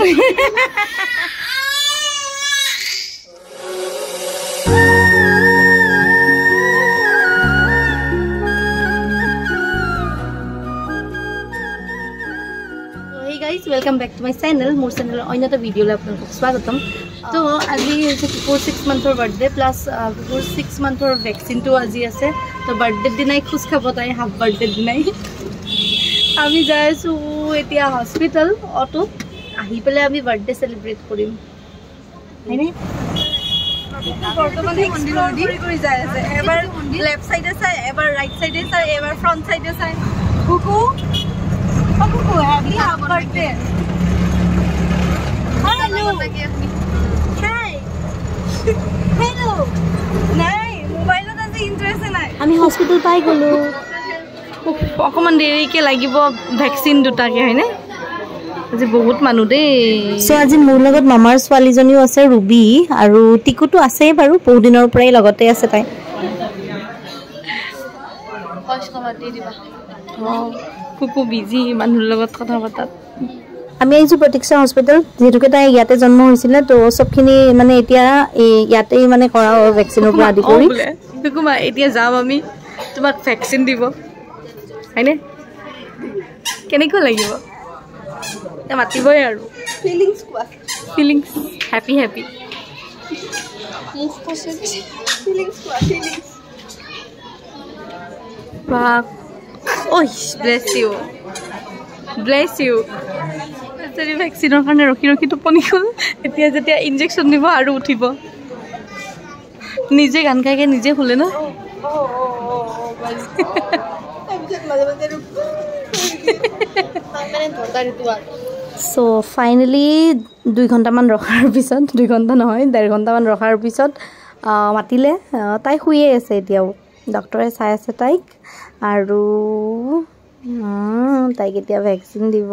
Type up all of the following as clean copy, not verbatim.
Welcome back to my channel मोर channel अन्य तो वीडियो स्वागतम तो आज कुकुर 6 मंथर बर्थडे प्लस कुकुर 6 मंथर वैक्सीन तो आज आसे तो बर्थडे दिन खोज खाब ताई हाफ बर्थडे दिन आमी जाए हस्पिटल अटो आहि पे आमी बर्थडे सेलिब्रेट करिम हैने बर्तमान एक्सप्लोर करि जाय আছে এবাৰ লেফট সাইডে চাই এবাৰ ৰাইট সাইডে চাই এবাৰ ফ্রন্ট সাইডে চাই কুকু कुकु happy half birthday hello hi hello নাই মোবাইলত আজি ইন্টারেস্ট নাই আমি হসপিটাল পাই গলো অকমান দেৰিকে লাগিব ভ্যাকসিন দুটাকে হয়নে আজি বহুত মানুহ দে সো আজি মোৰ লগত মামাৰ ছোৱালীজনীও আছে ৰুবি আৰু টিকুটো আছে বাৰু বহুত দিনৰ পৰাই লগতে আছে তাই কষ্ট কৰি দিবা कुकु बिजी मानुर लगत कथा बातात आमी आइजु प्रतीक्षा हॉस्पिटल जेतुके ताई याते जन्म होइसिले तो सबखिनि माने एतिया याते माने करा वैक्सीन पर आदि करी कुकुमा एतिया जाम आमी तुमाक वैक्सीन दिबो हैने केनेको लागिबो ए मातिबय आरो फीलिंग्स हैप्पी हैप्पी मुख पसे फीलिंग्स बा ओह bless you तेरी वैक्सीन কাৰণে ৰখি টোপনি গল এতিয়া যেতিয়া ইনজেকশন দিব আৰু উঠিব নিজে গান গাইকে নিজে খুলে না সো ফাইনালি 2 ঘন্টা মান ৰখাৰ পিছত 2 ঘন্টা নহয় 1.5 ঘন্টা মান ৰখাৰ পিছত মাতিলে তাই শুইয়ে আছে এতিয়াও ডক্টৰে চাই আছে তাইক আৰু তাইক এতিয়া ভ্যাকসিন দিব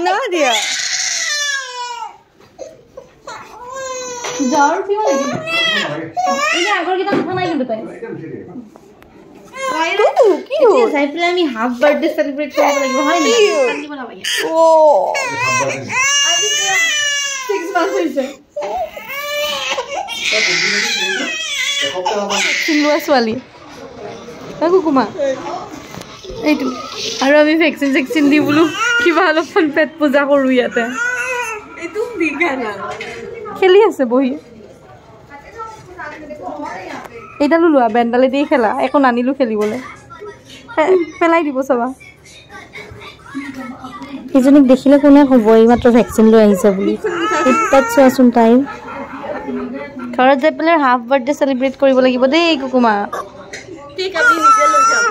Nadia jar piwa lagi ini agor kita mana ini betul cute saya pilih ini half birthday celebrate करने लगी है ना शादी बना भैया ओ आज 6 months হৈছে सिंगुआ वाली ना कुकुमा এইটো আৰু আমি ভ্যাকসিন দি বলু কিবা অলপমান পেট পূজা কৰো ইয়াতে এইটো দিগানা খেলি আছে বহি এইডালো লোৱা বেন্ডালে দি খেলা একো নানিলো খেলিবলে পেলাই দিব সবা এজনীক দেখিলে কোনে হ'ব এই মাত্ৰ ভ্যাকসিন লৈ আহিছে বুলি ইটাত চোৱাচোন টাইম ঘৰত যাই পেলাই হাফ বাৰ্থডে সেলিব্ৰেট কৰিব লাগিব দেই কুকুমা ঠিক আমি নিজে লৈ যাম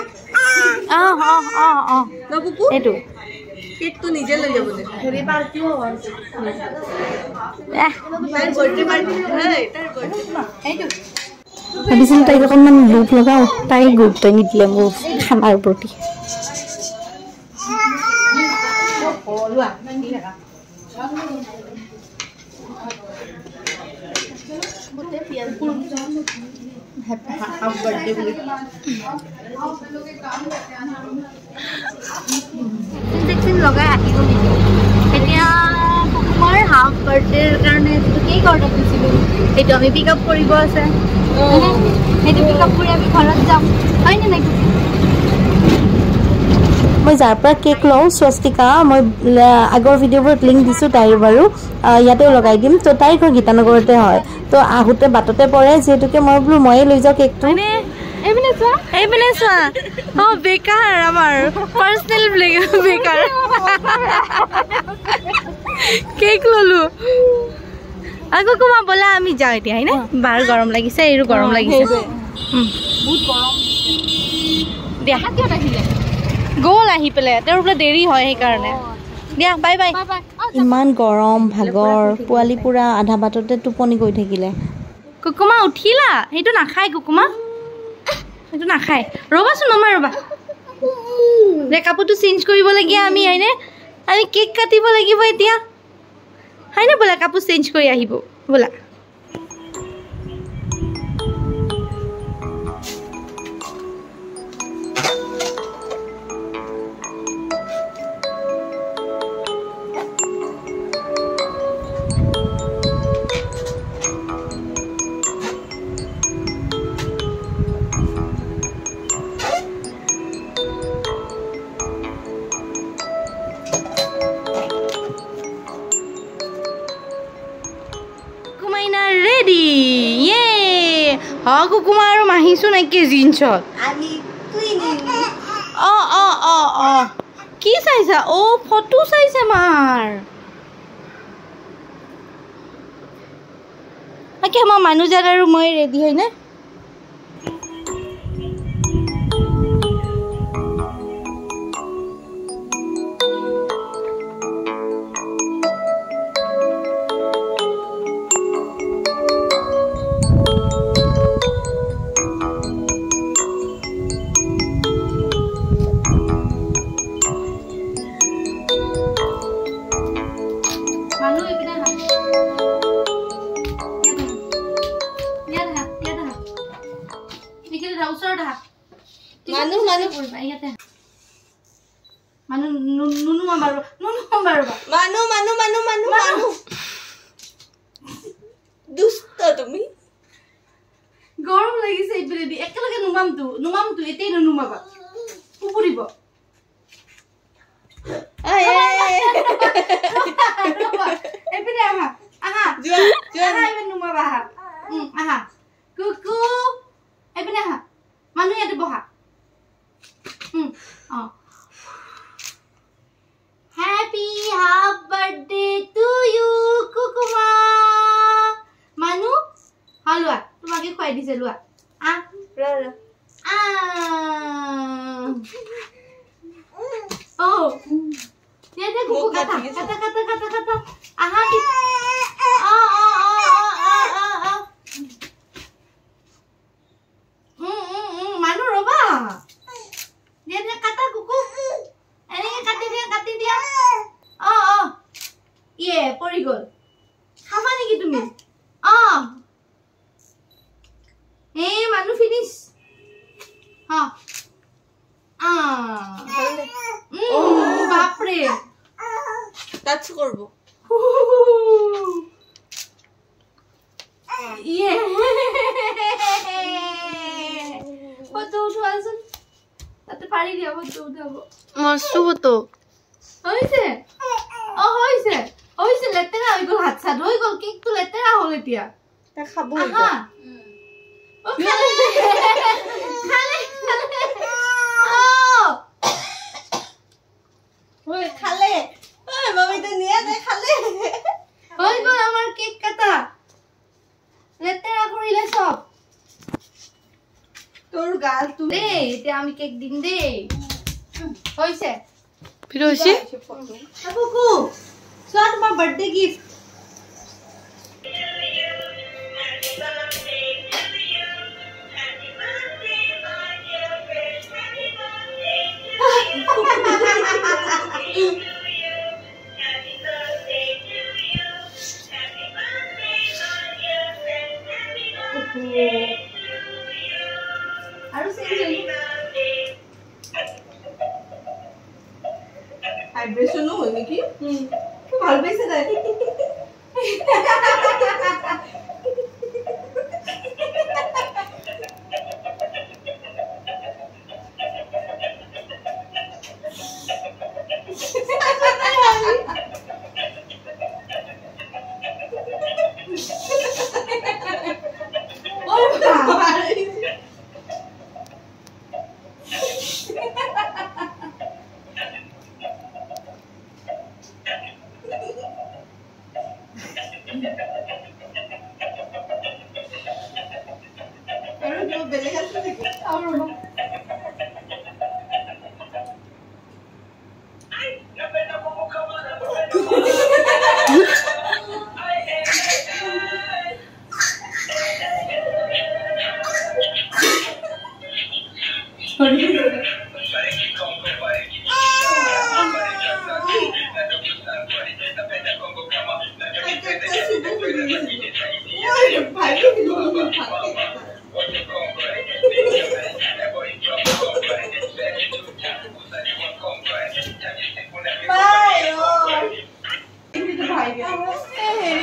না কুকু এটো কেক তো নিজে লৈ যাব দে হেৰি পাৰ্টিও হয় তাইৰ বাৰ্থডে পাৰ্টি তাইৰ বাৰ্থডে এইটো ভাবিছিলো তাইক অকণমান লোভ লগাও তাই গুৰুত্ব নিদিলে মোৰ খানাৰ প্ৰতি हाफ बर्थडे वैक्सीन लगा कुकुमार हाफ बर्थडे कारण केक अर्डर करिছিলোঁ এইটো আমি পিক আপ কৰিব আছে এইটো পিক আপ কৰি আমি ঘৰত যাম হয়নে নাই মই যাৰ পৰা কেক লওঁ স্বস্তিকা মই আগৰ ভিডিঅ'বোৰত লিংক দিছোঁ তাইৰ বাৰু ইয়াতেও লগাই দিম তো তাইৰ ঘৰ গীতানগৰতে হয় তো আহোঁতে বাটতে পৰে যিহেতুকে মই বোলো ময়ে লৈ যাওঁ কেকটো এইপিনে চোৱা বেকাৰ আমাৰ পাৰ্চনেল বেকাৰ কেক ললো আকৌ কুমা বলা আমি যাওঁ এতিয়া হয়নে বাৰ গৰম লাগিছে এইৰো গৰম লাগিছে বহুত গৰম দিয়া গ'ল আহি পেলাই তেওঁৰ বোলে দেৰি হয় সেইকাৰণে দিয়া বাই বাই ইমান গৰম ভাগৰ পোৱালি পুৰা আধা বাটতে টোপনি গৈ থাকিলে কুকুমা উঠিলা সেইটো নাখায় কুকুমা সেইটো নাখায় ৰ'বাচোন নমাই ৰ'বা দে কাপোৰটো চেঞ্জ কৰিবলগীয়া আমি হয়নে আমি কেক কাটিব লাগিব এতিয়া হয়নে বোলা কাপোৰ চেঞ্জ কৰি আহিব বোলা কুকুমা আৰু মাহিছো নাইকিয়া জিন্সত কি চাইছা ফটো চাইছে মাৰ আমাৰ মানুহজন আৰু মই ৰেডি হয় নে গৰম লাগিছে এইপিনে একেলগে নুমামতো এতেই নুমাবা কুকুৰিব এইপিনে আহা এইপিনে নুমাবা আহা কুকু এইপিনে আহা মানুহ ইয়াতে বহা Happy birthday to you, Kukuma. Manu, halwa. Tumaki khwai dise lua. Ra. Oh. Dia kuku kata. Aha. Manu roba. Dia kata kuku. Ini kati dia. Iya, pori gol. Apa nih gitu mi? Manu finish. Bapre. Touch korbo. Iya. Foto utuasun. Ate pari dia foto utabo. Masu foto. Hoise. Hoise লেতেৰা হৈ গল হাত সাদ হৈ গল কেকটো লেতেৰা হল এতিয়া তা খাবো এটা খালে মামিটা নিয়ে খালে হৈ গল আমার কেক কাটা লেতেৰা কৰিলে সব তোর গাল তুই দে এটা আমি কেক দিন দে হইছে फिर होइছে কুকু সব আমার বার্থডে গিফট আৰু সেঞ্চুৰি ভাইব্ৰেশনও হয় নাকি কি ভালো পাইছে তাই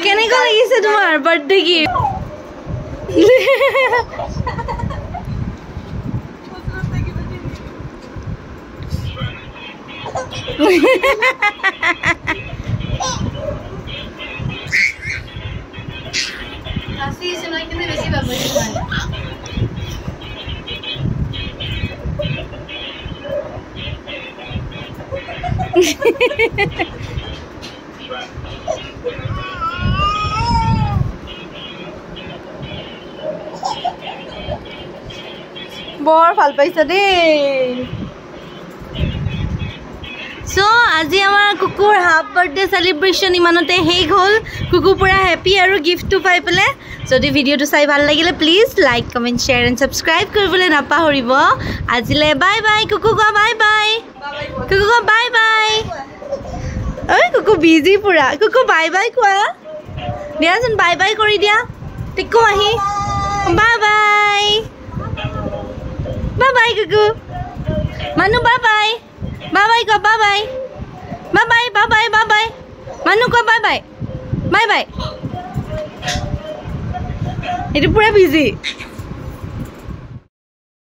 কেনেকুৱা লাগিছে তোমাৰ birthday gift Así se no hay que me decir la verdad. বৰ ভাল পাইছা দেই সো আজি আমাৰ কুকুৰ হাফ বাৰ্থডে সেলিব্ৰেশন ইমানতে শেষ হ'ল কুকুৰ পুৰা হ্যাপি আৰু গিফটটো পাই পেলে যদি ভিডিওটো চাই ভাল লাগিলে please like comment share and subscribe কৰিবলৈ নাপাহৰিব আজিলে বাই বাই কুকু গো বাই বাই কুকু গো বাই বাই ঐ কুকু বিজি পুৰা কুকু বাই বাই কোৱা দিয়াচোন বাই বাই কৰি দিয়া টিকু আহি বাই বাই বাই বাই কুকু মানু bye bye bye bye go bye bye bye bye bye bye bye bye manu go bye bye bye bye itu pura busy